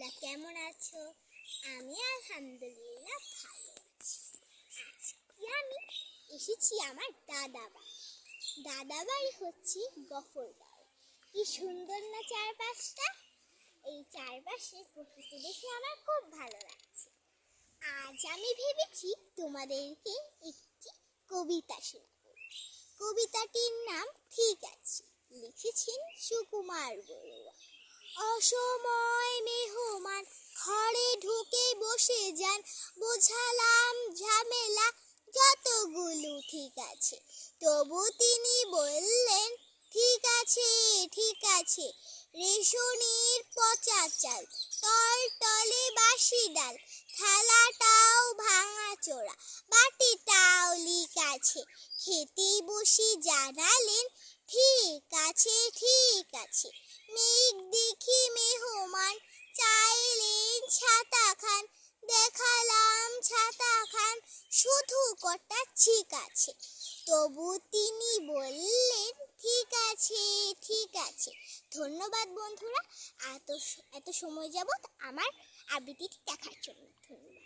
তোমরা কেমন আছো? আমি আলহামদুলিল্লাহ ভালো আছি। আজকে আমি এসেছি আমার দাদা বাড়ি হচ্ছে গফরগাঁও। কি সুন্দর না চারপাশটা! এই চারপাশের প্রকৃতি দেখে আমার খুব ভালো লাগছে। আজ আমি ভেবেছি তোমাদেরকে একটি কবিতা শোনাবো। কবিতাটির নাম ঠিক আছে, লিখেছেন সুকুমার বড়ুয়া। অসময় মেহমান ঘরে ঢুকে বসে যান, বোঝালাম ঝামেলা যতগুলো ঠিক আছে, তবু তিনি বললেন ঠিক আছে ঠিক আছে। রেশনের পচা চাল, তলে বাসি ডাল, থালাটাও ভাঙা চোরা, বাটিটাও লিক আছে। খেতে বসে জানালেন ঠিক আছে ঠিক আছে। মেঘ দেখি মেহমান চাইলেন ছাতা খান, দেখালাম ছাতা খান, শুধু কটা ঠিক আছে, তবু তিনি বললেন ঠিক আছে ঠিক আছে। ধন্যবাদ বন্ধুরা, এত সময় যাবত আমার আবৃত্তিটি দেখার জন্য। ধন্যবাদ।